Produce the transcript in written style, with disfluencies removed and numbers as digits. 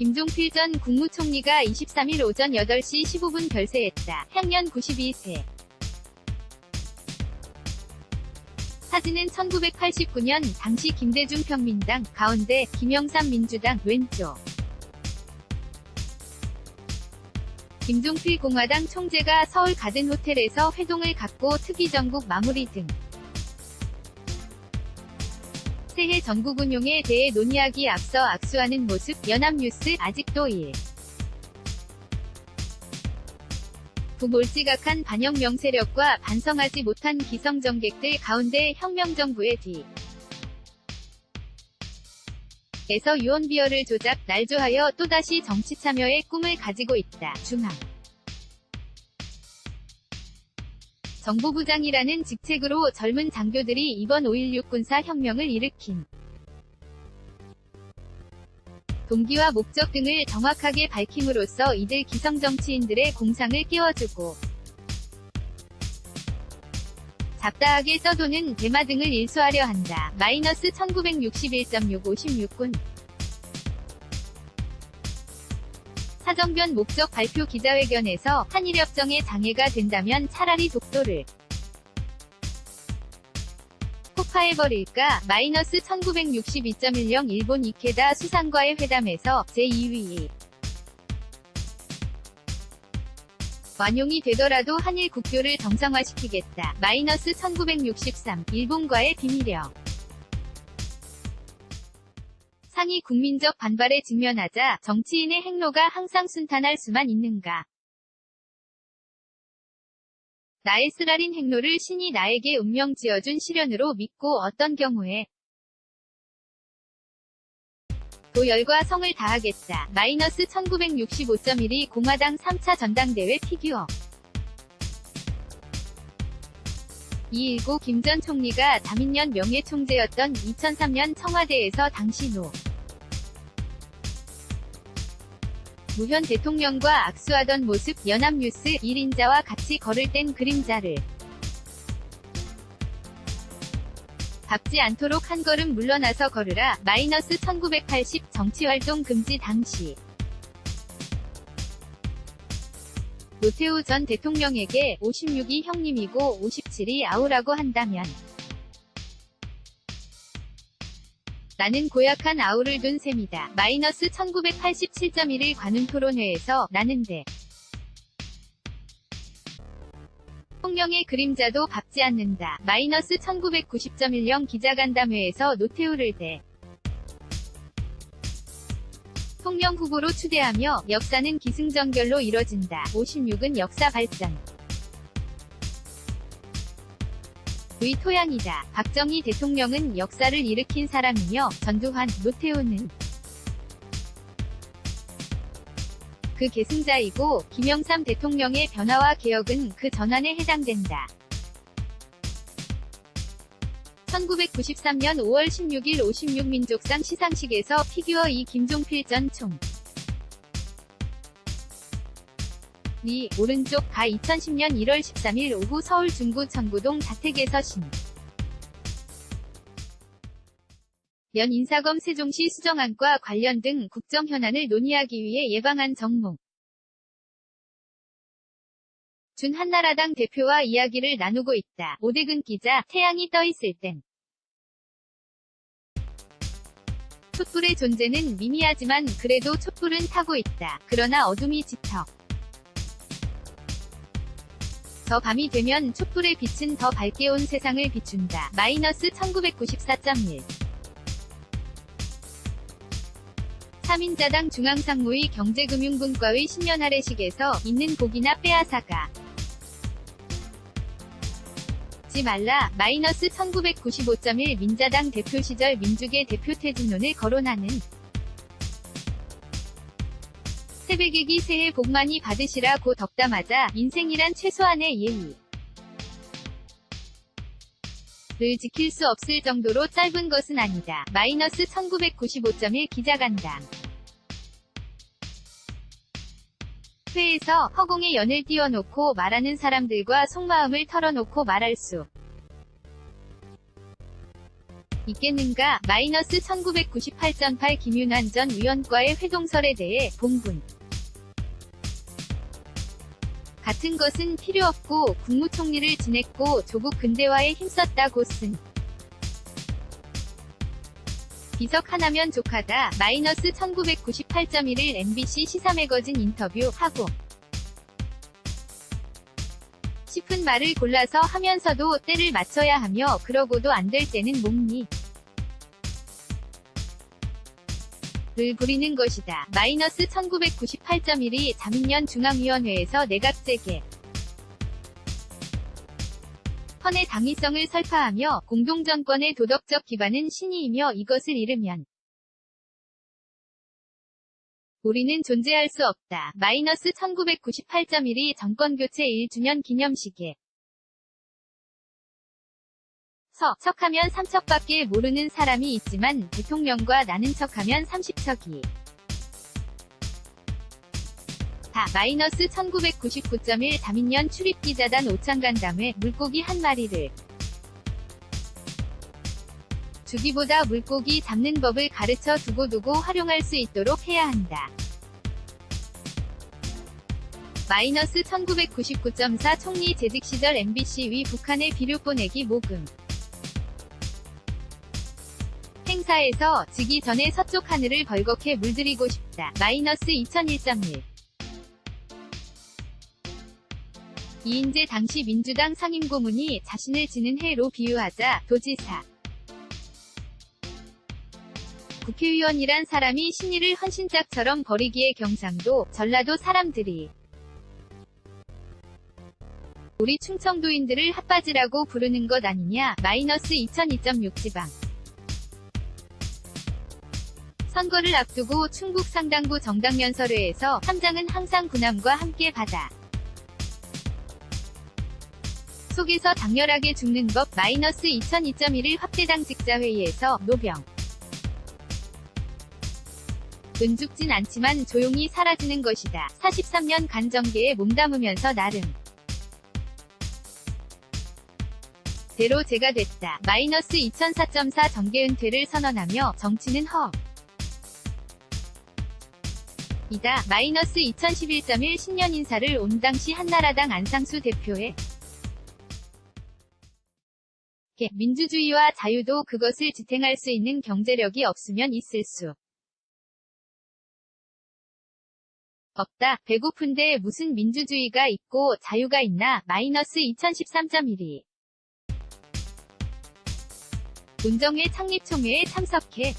김종필 전 국무총리가 23일 오전 8시 15분 별세했다. 향년 92세. 사진은 1989년 당시 김대중 평민당, 가운데, 김영삼 민주당, 왼쪽. 김종필 공화당 총재가 서울 가든호텔에서 회동을 갖고 특위전국 마무리 등 새해 전국 운용에 대해 논의하기 앞서 악수하는 모습. 연합뉴스. 아직도 1. 몰지각한 반혁명 세력과 반성하지 못한 기성정객들 가운데 혁명정부의 뒤 에서 유언비어를 조작, 날조하여 또다시 정치 참여의 꿈을 가지고 있다. 중앙 정보부장이라는 직책으로 젊은 장교들이 이번 5.16 군사혁명을 일으킨 동기와 목적 등을 정확하게 밝힘으로써 이들 기성정치인들의 공상을 깨워주고 잡다하게 써도는 대마 등을 일소하려 한다. 마이너스 1961.6 56군 사정변 목적 발표 기자회견에서 한일협정에 장애가 된다면 차라리 독도를 폭파해버릴까? 마이너스 1962.10 일본 이케다 수상과의 회담에서 제2위 완용이 되더라도 한일 국교를 정상화시키겠다. 마이너스 1963 일본과의 비밀력 상위 국민적 반발에 직면하자 정치인의 행로가 항상 순탄할 수만 있는가? 나의 쓰라린 행로를 신이 나에게 운명 지어준 시련으로 믿고 어떤 경우에 도열과 성을 다하겠다. 마이너스 1965.12 공화당 3차 전당대회 피규어 219 김 전 총리가 다민년 명예총재였던 2003년 청와대에서 당시 노무현 대통령과 악수하던 모습. 연합뉴스. 1인자와 같이 걸을 땐 그림자를 밟지 않도록 한 걸음 물러나서 걸으라. 마이너스 1980 정치활동 금지 당시 노태우 전 대통령에게 56이 형님이고 57이 아우라고 한다면 나는 고약한 아우를 둔 셈이다. 마이너스 1987.1일 관훈토론회에서 나는 대통령의 그림자도 밟지 않는다. 마이너스 1990.10 기자간담회에서 노태우를 대통령 후보로 추대하며 역사는 기승전결로 이뤄진다. 56은 역사 발전 의 토양이다. 박정희 대통령은 역사를 일으킨 사람이며 전두환, 노태우는 그 계승자이고 김영삼 대통령의 변화와 개혁은 그 전환에 해당된다. 1993년 5월 16일 56민족상 시상식에서 피규어 이 김종필 전 총리 오른쪽 가 2010년 1월 13일 오후 서울 중구 청구동 자택에서 연 인사검 세종시 수정안과 관련 등 국정 현안을 논의하기 위해 예방한 정몽 준 한나라당 대표와 이야기를 나누고 있다. 오대근 기자. 태양이 떠 있을 땐 촛불의 존재는 미미하지만 그래도 촛불은 타고 있다. 그러나 어둠이 짙어 저 밤이 되면 촛불의 빛은 더 밝게 온 세상을 비춘다. 마이너스 1994.1 3인자당 중앙상무위 경제금융분과의 신년 할애식에서 있는 고기나 빼앗아가 지 말라. 마이너스 1995.1 민자당 대표 시절 민주계 대표 퇴진론을 거론하는 새벽이기 새해 복 많이 받으시라고 덕담하자 인생이란 최소한의 예의 를 지킬 수 없을 정도로 짧은 것은 아니다. 마이너스 1995.1 기자간담 회에서 허공에 연을 띄워놓고 말하는 사람들과 속마음을 털어놓고 말할 수 있겠는가? 마이너스 1998.8 김윤환 전 의원과의 회동설에 대해 본분. 같은 것은 필요 없고 국무총리를 지냈고 조국 근대화에 힘썼다고 쓴 비석 하나면 족하다. 마이너스 1998.1일 MBC 시사매거진 인터뷰하고 싶은 말을 골라서 하면서도 때를 맞춰야 하며 그러고도 안 될 때는 목리 를 부리는 것이다. 마이너스 1998.1이 자민련 중앙위원회에서 내각재개 헌의 당위성을 설파하며 공동정권의 도덕적 기반은 신의이며 이것을 잃으면 우리는 존재할 수 없다. 마이너스 1998.1이 정권교체 1주년 기념식에 척하면 3척밖에 모르는 사람이 있지만 대통령과 나는 척하면 30척이 다. 마이너스 1999.1 자민련 출입기자단 오창간담회 물고기 한 마리를 주기보다 물고기 잡는 법을 가르쳐 두고두고 활용할 수 있도록 해야 한다. 마이너스 1999.4 총리 재직 시절 MBC 위 북한에 비료 보내기 모금 행사에서 지기 전에 서쪽 하늘을 벌겋게 물들이고 싶다. 마이너스 2001.1 이인재 당시 민주당 상임고문이 자신을 지는 해로 비유하자 도지사 국회의원이란 사람이 신의를 헌신짝처럼 버리기에 경상도, 전라도 사람들이 우리 충청도인들을 핫바지라고 부르는 것 아니냐. 마이너스 2002.6 지방 선거를 앞두고 충북 상당부 정당면서회에서 함장은 항상 군함과 함께 바다 속에서 장렬하게 죽는 법. 마이너스 2002.1일 확대당 직자회의에서 노병 은 죽진 않지만 조용히 사라지는 것이다. 43년 간정계에 몸담으면서 나름 대로 제가 됐다. 마이너스 2004.4 정계 은퇴를 선언하며 정치는 이다. 마이너스 2011.1 신년 인사를 온 당시 한나라당 안상수 대표의 민주주의와 자유도 그것을 지탱할 수 있는 경제력이 없으면 있을 수 없다. 배고픈데 무슨 민주주의가 있고 자유가 있나. 마이너스 2013.12 문정회 창립총회에 참석해